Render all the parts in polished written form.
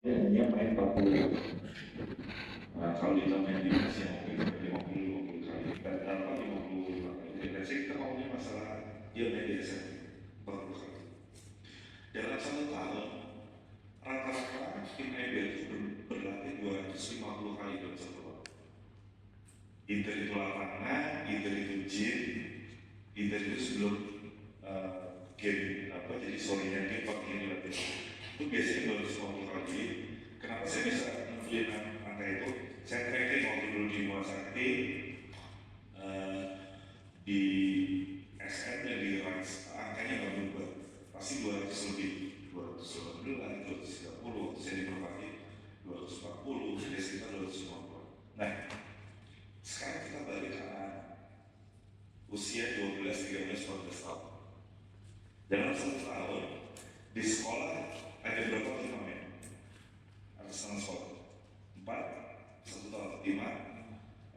dia main 40. Nah, kalau kita main di Asia mungkin 50 kali, dan tanpa 55 kali. Jadi kita ngomongin masalah dia main di SMP 40 kali. Dalam 1 tahun, rata-rata tim IBL itu berlatih 250 kali dalam 1 tahun. Either itu lapangan, either itu gym, either itu sebelum game jadi sorenya game pakai dilatih. Itu biasanya 250 kali. Kenapa saya bisa membeli angka itu? Saya tracking waktu dulu di Muasakti, di SM dan di RANS, angkanya nggak berubah, pasti 200 lebih, 218, 230, saya di Merpati 240, jadi sekitar 250. Nah, sekarang kita balik ke anak usia 12, 13, 14 tahun. Dalam 1 tahun, di sekolah ada berapa turnamen? Atas nama sekolah 4, 1 tahun 5,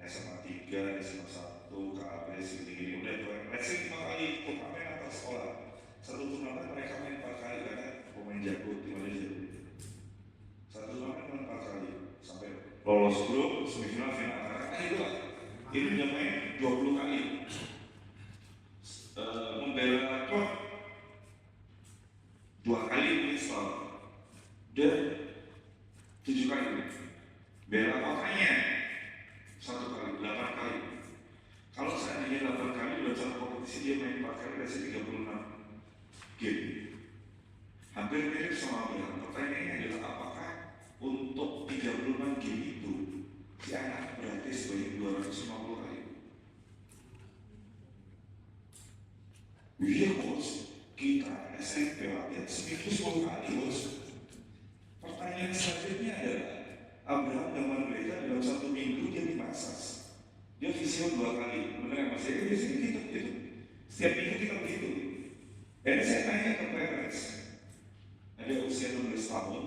SMA 3, SMA 1, KAB, segini-gini. Udah let's say 5 kali turnamen antar sekolah. 1 turnamen mereka main 4 kali karena pemain jago, timnya jago. 1 turnamen main 4 kali sampai lolos grup, semifinal, final. Karena itu lah, ini udah main 20 kali. Membela klub 2 kali install, dan 7 kali bela kotanya 1 kali, 8 kali. Kalau seandainya 8 kali dalam satu kompetisi dia main 4 kali, berarti 36 game. Hampir mirip sama Abraham. Pertanyaannya adalah apakah untuk 36 game itu si anak berarti sebanyak 250 kali? Iya bos, kita SMP latihan seminggu 10 kali bos. Pertanyaan selanjutnya adalah Abraham zaman gereja dalam 1 minggu dia dimaksas, dia vision 2 kali, benar nggak mas? Ya biasanya gitu. Setiap minggu kita begitu. Dan saya tanya ke parents, ada usia 16 tahun,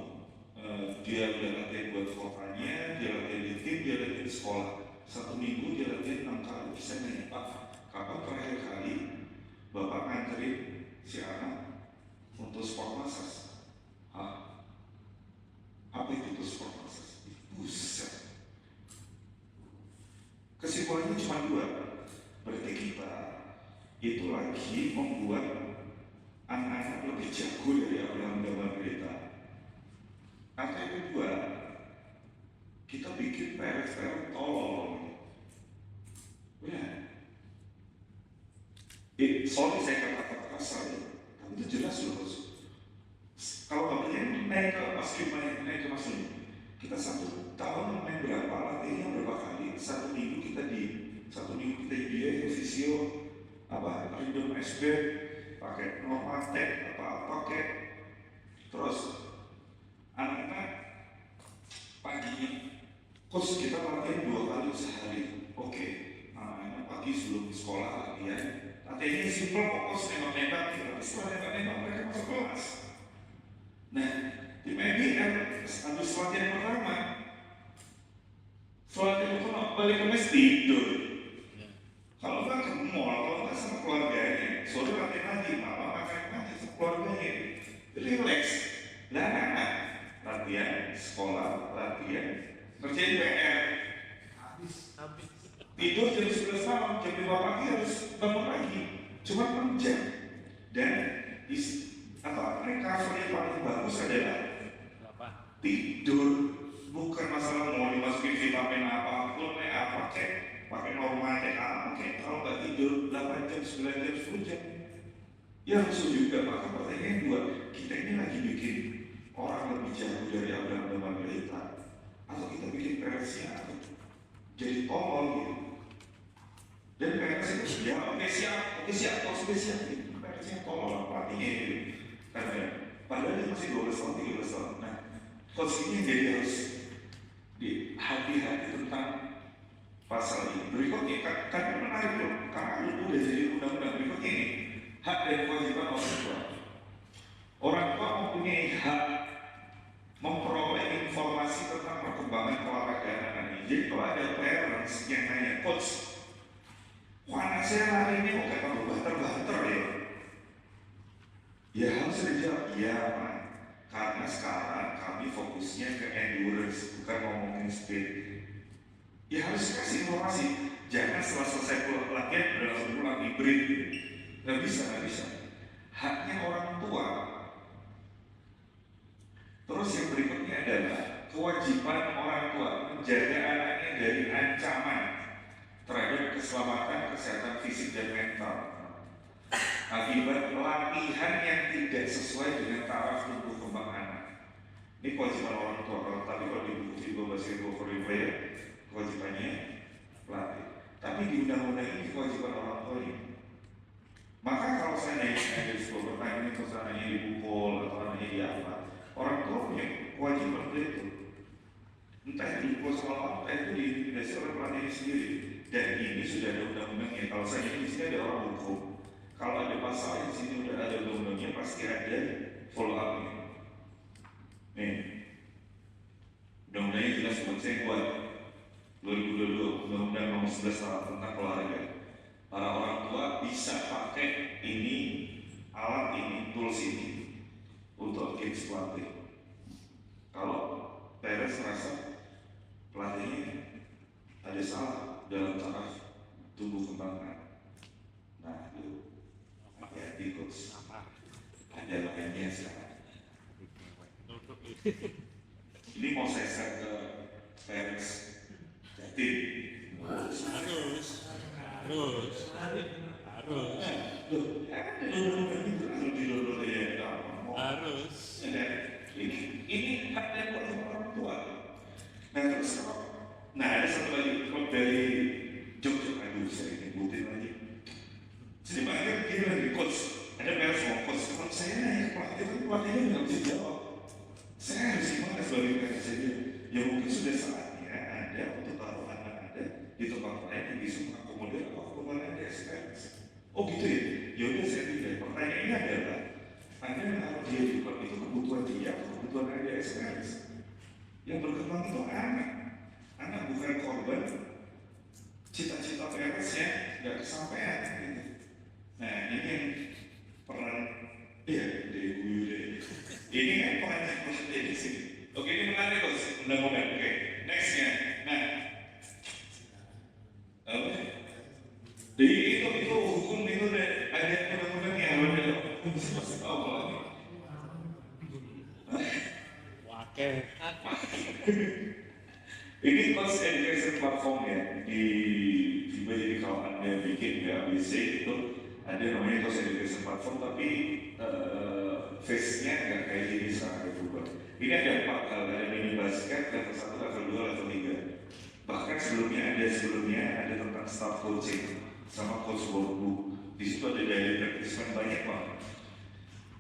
dia udah latihan buat kotanya, dia latihan di tim, dia latihan di sekolah. 1 minggu dia latihan 6 kali. Saya nanya, Pak, kapan terakhir kali Bapak nganterin si anak untuk sport massage? Apa itu sport massage? Buset. Kesimpulannya cuma 2. Berarti kita itu lagi membuat anak-anak lebih jago dari Abraham zaman kita. Atau yang kedua, kita bikin parent tolol. Ya. Sorry saya kata-kata kasar ya, tapi itu jelas loh bos. Kalau Abraham naik ke basket, naik ke masuk, kita 1 tahun main berapa, latihannya berapa kali, 1 minggu kita di 1 minggu kita dia fisio random SB, pakai normatek pakai, terus anak-anak paginya kos kita latihan 2 kali sehari. Oke, anak-anak pagi sebelum sekolah latihannya simpel, fokus nembak-nembak, tapi setelah nembak-nembak mereka masuk kelas. Nah, di MBR habis latihan pertama, setelah latihan pertama balik ke mes tidur. Kalau nggak ke mall, kalau nggak sama keluarganya, sore latihan lagi, malam makan lagi sama keluarganya, relax. Nah, anak latihan, sekolah, latihan, kerjain PR, habis. Tidur jam 11 malam, jam 5 pagi harus bangun lagi, cuma 6 jam. Dan recovery yang paling bagus adalah tidur. Bukan masalah mau dimasukin vitamin apapun, pakai normatek apa, kalau nggak tidur 8 jam, 9 jam, 10 jam, ya rusuh juga. Maka pertanyaan 2, kita ini lagi bikin orang lebih jago dari Abraham zaman kita, atau kita bikin persnya jadi tolol gitu. Dan pers itu ya oke siap, persnya tolol, artinya itu karena padahal dia masih 12 tahun, 13 tahun. Nah, coachingnya jadi harus hati-hati tentang pasal ini. Berikutnya kan menarik loh, karena udah jadi undang-undang. Berikutnya ini, hak dan kewajiban orang tua. Orang tua mempunyai hak memperoleh informasi tentang perkembangan olahraga anak-anak. Jadi kalau ada parents yang nanya, coach, anak saya hari ini kok kayak banter-banter ya? Ya harus dijawab, iya Pak. karena sekarang kami fokusnya ke endurance, bukan ngomongin speed. Ya harus kasih informasi, jangan setelah selesai latihan udah langsung pulang hibrid. Nggak bisa. Haknya orang tua. Terus yang berikutnya adalah kewajiban orang tua menjaga anaknya dari ancaman terhadap keselamatan, kesehatan fisik dan mental akibat latihan yang tidak sesuai dengan taraf tumbuh kembang anak. Ini kewajiban orang tua. Kalau di buku FIBA Basketball for Player, kewajibannya pelatih. Tapi di undang-undang ini kewajiban orang tua ini. Maka kalau saya ada di sebuah pertanyaan itu anaknya dipukul atau anaknya diapa, orang tua punya kewajiban itu. Entah itu dipukul sama orang, entah itu diintimidasi oleh pelatihnya sendiri. Dan ini sudah ada undang-undangnya. Kalau saya di sini ada orang hukum. Kalau ada pasal di sini udah ada undang-undangnya, pasti ada follow up-nya. Nih, undang-undangnya jelas buat saya buat 2022 Undang-Undang Nomor 11 tentang olahraga. Para orang tua bisa pakai ini, alat ini, tools ini untuk kids pelatih. Kalau parents merasa pelatihnya ada salah dalam taraf tumbuh kembang anak, nah itu hati-hati coach, ada lainnya sekarang. Ini mau saya share ke parents jadi harus ini haknya orang tua. Nah terus ada satu lagi quote dari Jogja, aduh saya nyebutin lagi. Jadi makanya begini lagi coach, ada pers mau coach, kalau saya nanya pelatihnya nggak bisa jawab. Saya harus gimana sebagai pers saja? Ya mungkin sudah saatnya ada untuk taruh anak Anda di tempat lain yang bisa mengakomodir apa Anda experience. Oh gitu ya? Yaudah saya tidak. Pertanyaannya adalah Anda menaruh dia di klub itu kebutuhan dia atau kebutuhan Anda experience? Yang berkembang itu anak bukan korban cita-cita peresnya nggak kesampaian gitu. Nah ini yang peran dari guru deh. Ini kan peran di sini. Oke, ini menarik bos, undang-undang. Oke, nextnya. Nah, apa? Di itu hukum itu ada undang-undangnya, ada apa lagi? Oke. Ini course education platform ya di FIBA. Jadi kalau Anda bikin ABC itu ada namanya course education platform, tapi face-nya nggak kayak gini sekarang berubah. Ini ada 4 hal, ada mini basket, level 1, level 2, level 3. Bahkan sebelumnya ada tentang staff coaching sama coach workbook. Di situ ada dari practice banyak banget.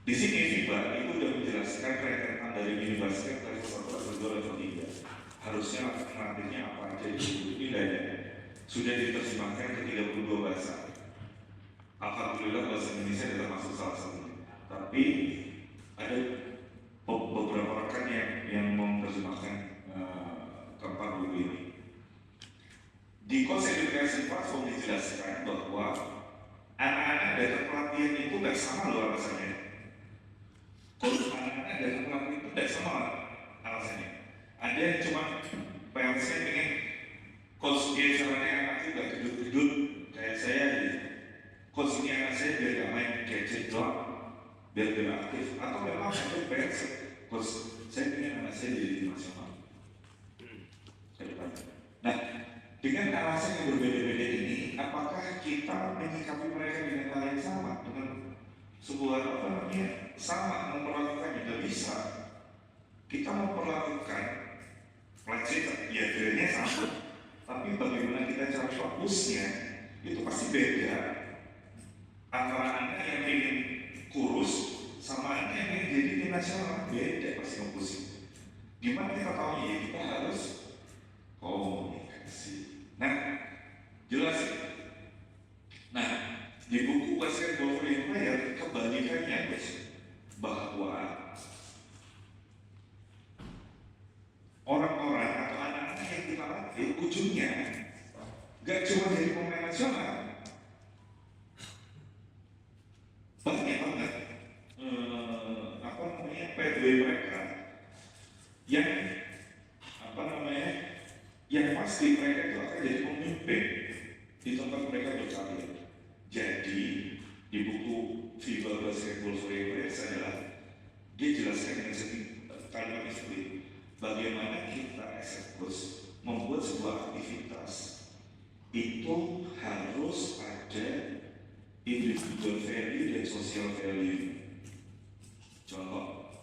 Di sini FIBA itu udah menjelaskan rentetan dari mini basket level 1, level 2, level 3. Harusnya alternatifnya apa aja di buku ini ada. Sudah diterjemahkan ke 32 bahasa. Alhamdulillah bahasa Indonesia adalah masuk salah satunya. Tapi ada beberapa rekan yang menerjemahkan keempat buku ini. Di course education platform dijelaskan bahwa anak-anak datang pelatihan itu tidak sama loh alasannya. Kalau anak-anak datang pelatihan itu tidak sama alasannya. Ada yang cuma PLC pengen coach dia caranya anaknya nggak gedut-gedut kayak saya gitu. Coach ini anak saya biar nggak main gadget doang, biar aktif. Atau memang ada PLC coach saya pengen anak saya jadi nasional ke depan. Nah, dengan alasan yang berbeda-beda ini, apakah kita menyikapi mereka dengan hal yang sama, dengan sebuah sama memperlakukannya? Tidak bisa. Kita memperlakukan pelajaran ya gradenya sama, tapi bagaimana kita cara fokusnya itu pasti beda antara anak yang ingin kurus sama anak yang ingin jadi tim nasional. Beda pasti fokusnya. Gimana kita tahu ya? Kita harus komunikasi. Nah, jelas. Nah, di buku Basketball for Player kebalikannya bahwa orang-orang atau anak-anak yang kita latih ujungnya gak cuma jadi pemain nasional, banyak banget pathway mereka pasti mereka itu akan jadi pemimpin di tempat mereka berkarya. Jadi di buku FIBA Basketball for Players adalah dia jelaskan dengan kalimat seperti bagaimana kita as coach membuat sebuah aktivitas itu harus ada individual value dan social value. Contoh,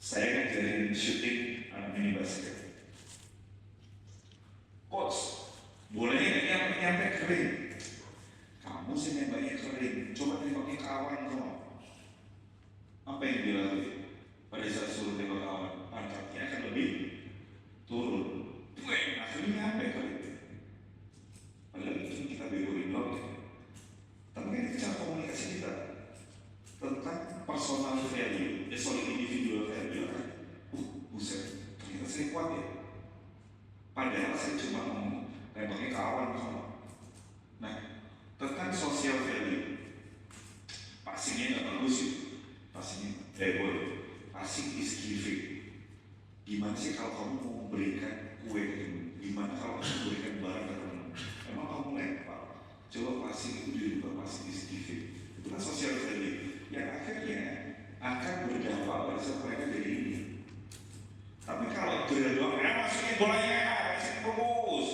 saya ngajarin shooting anak mini basket. Coach, boleh nyampe kering. Kamu sih nembaknya kering, coba nembaknya kawan kok. Apa yang dilakukan? Pada saat suruh tembak kawan, pantatnya akan lebih turun. Akhirnya nyampe kering. Padahal itu kita begoin dong. Tapi kan itu cara komunikasi kita tentang personal value, individual value. Buset, ternyata saya kuat ya. Padahal saya cuma ngomong nembaknya kawan kok. Nah, tentang social value, passingnya nggak bagus sih, passingnya boy, passing is giving. Gimana sih kalau kamu mau berikan kue ke temen? Gimana kalau kamu berikan barang ke temen? Emang kamu lempar? Coba passing itu dirubah, passing is giving. Itu kan social value yang akhirnya akan berdampak pada saat mereka jadi ini. Tapi kalau drill doang, masukin bolanya, masukin fokus.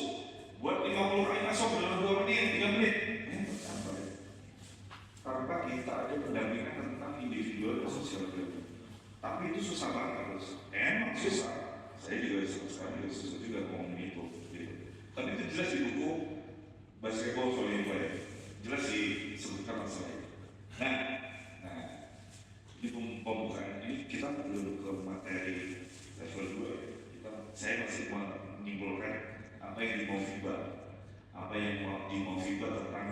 Buat 50 kali masuk dalam 2 menit, 3 menit. Tanpa kita ada pendampingan tentang individual dan sosial value. Tapi itu susah banget, emang susah. Saya juga susah juga ngomongin itu. Gitu. Tapi itu jelas di buku Basketball for Players, jelas disebutkan masalah itu. Nah, ini pembukaan ini kita belum ke materi level 2. Saya masih menyimpulkan apa yang di FIBA, apa yang di FIBA tentang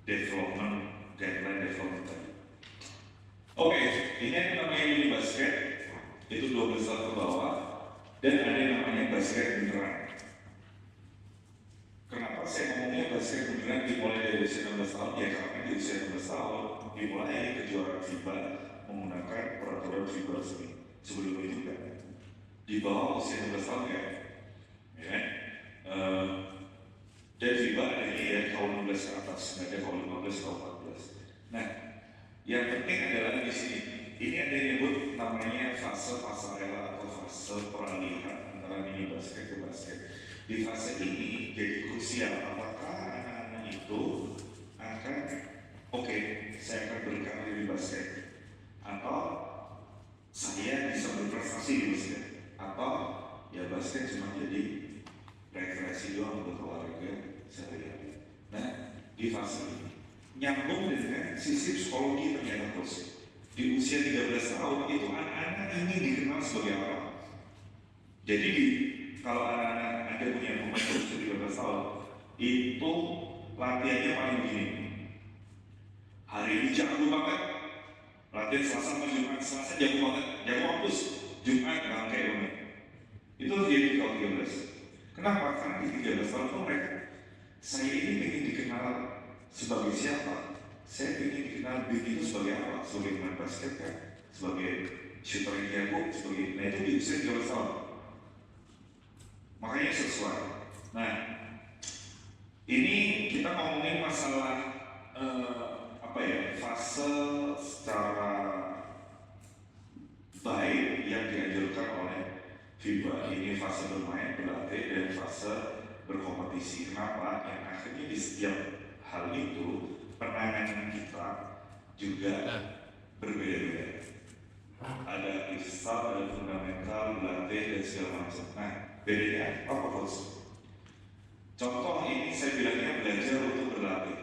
development, guideline development tadi. Oke, ini yang namanya mini basket, itu 12 tahun ke bawah, dan ada yang namanya basket beneran. Kenapa saya ngomongnya basket beneran dimulai dari usia 16 tahun? Ya karena di usia 16 tahun dimulai kejuaraan FIBA menggunakan peraturan FIBA resmi. Sebelum itu kan di bawah usia 16 tahun ya. Dan FIBA ada ya tahun 16 ke atas, nggak ada tahun 15 atau 14. Nah, yang penting adalah di sini, ini ada yang nyebut namanya fase pasarela atau fase peralihan antara mini basket ke basket. Di fase ini jadi krusial, apakah anak-anak itu akan saya akan berkarir di basket, atau saya bisa berprestasi di basket, atau ya basket cuma jadi rekreasi doang untuk olahraga sehari-hari. Nah, di fase ini nyambung dengan sisi psikologi ternyata terus. Di usia 13 tahun itu anak-anak ini dikenal sebagai apa? Jadi kalau anak-anak Anda punya pemain usia 13 tahun, itu latihannya paling begini. Hari ini jago banget, latihan Selasa sama Jumat, Selasa jago banget, jago hapus, Jumat bangke banget. Itu jadi kalau 13. Kenapa? Karena di 13 tahun itu mereka, saya ini ingin dikenal sebagai siapa? Saya ingin dikenal itu sebagai apa? Sebagai pemain basket kan? Sebagai shooter yang jago? Sebagai, nah itu di usia 13 tahun. Makanya sesuai. Nah, ini kita ngomongin masalah fase secara baik yang dianjurkan oleh FIBA. Ini fase bermain, berlatih, dan fase berkompetisi. Kenapa? Yang akhirnya di setiap hal itu penanganan kita juga berbeda-beda. Ada kristal, ada fundamental, berlatih, dan segala macam. Nah, bedanya apa coach? Contoh ini saya bilangnya belajar untuk berlatih.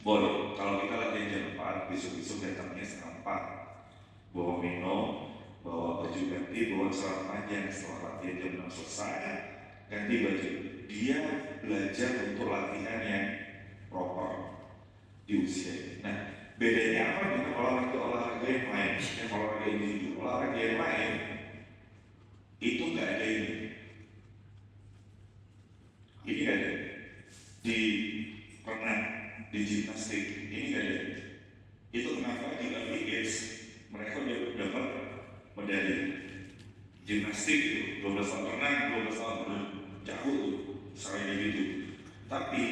Boleh, kalau kita latihan jam 4, besok-besok datangnya setengah 4. Bawa minum, bawa baju ganti, bawa celana panjang. Setelah latihan jam 6 selesai, ganti baju. Dia belajar untuk latihan yang proper di usia. Nah, bedanya apa dengan olahraga yang lain? Yang olahraga individu, olahraga yang lain itu nggak ada ini. Ini nggak ada di renang, di gimnastik, ini nggak ada. Itu kenapa di Olympic Games mereka udah dapat medali. gimnastik gitu, 12 tahun renang, 12 tahun jago tuh, selain gitu. Tapi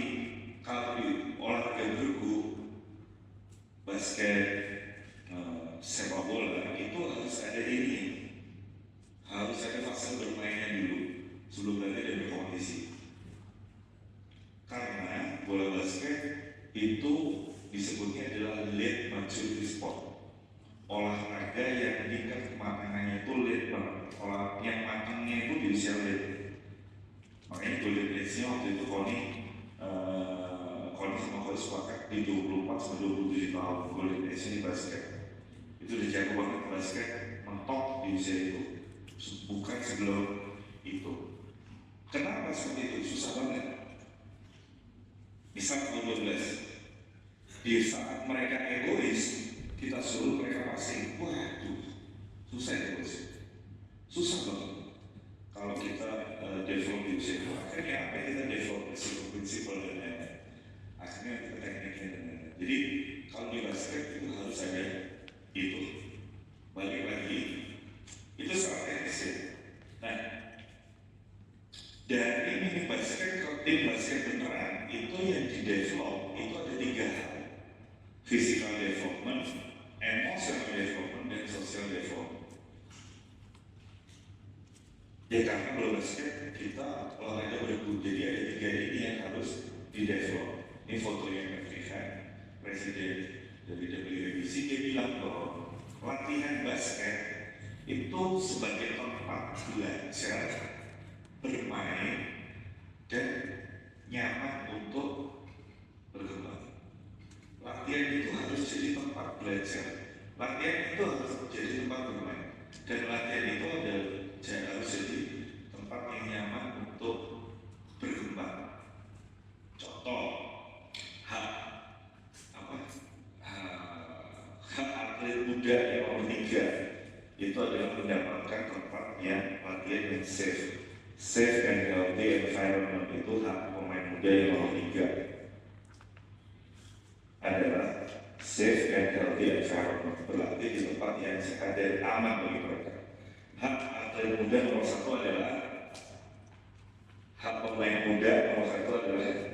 kalau di olahraga bergu, basket, sepak bola itu harus ada ini, harus ada fase bermainnya dulu sebelum berlatih dan berkompetisi. Karena bola basket itu disebutnya adalah late maturity sport, olahraga yang tingkat kematangannya itu late banget, yang matangnya itu di usia late. Makanya golden age-nya waktu itu Koni sama Coach sepakat di 24 sampai 27 tahun golden age-nya di basket. Itu udah jago banget basket, mentok di usia itu, bukan sebelum itu. Kenapa seperti itu? Susah banget. Misal U12, di saat mereka egois, kita suruh mereka passing. Waduh, susah ya bos. Susah banget. Kalau kita develop di usia itu, akhirnya apa yang kita develop prinsip dan lain-lain. Akhirnya kita tekniknya dan lain-lain. Jadi kalau di basket itu harus ada itu. Balik lagi, itu sangat teknis ya. Nah, dari mini basket ke tim basket beneran itu yang di develop itu ada 3 hal: physical development, emotional development, dan social development. Ya karena bola basket kita olahraga bergu, jadi ada 3 ini yang harus di develop. Ini foto yang memberikan presiden dari WBC, dia bilang bahwa latihan basket itu sebagai tempat belajar, bermain, dan nyaman untuk berkembang. Latihan itu harus jadi tempat belajar, latihan itu harus jadi tempat bermain, dan latihan itu harus jadi tempat yang nyaman untuk berkembang. Contoh, hak atlet muda yang nomor 3 itu adalah mendapatkan tempat yang latihan yang safe and healthy environment. Itu hak pemain muda yang nomor 3 adalah safe and healthy environment, berlatih di tempat yang sehat dan aman bagi mereka. Hak atlet muda nomor 1 adalah hak pemain muda nomor 1 adalah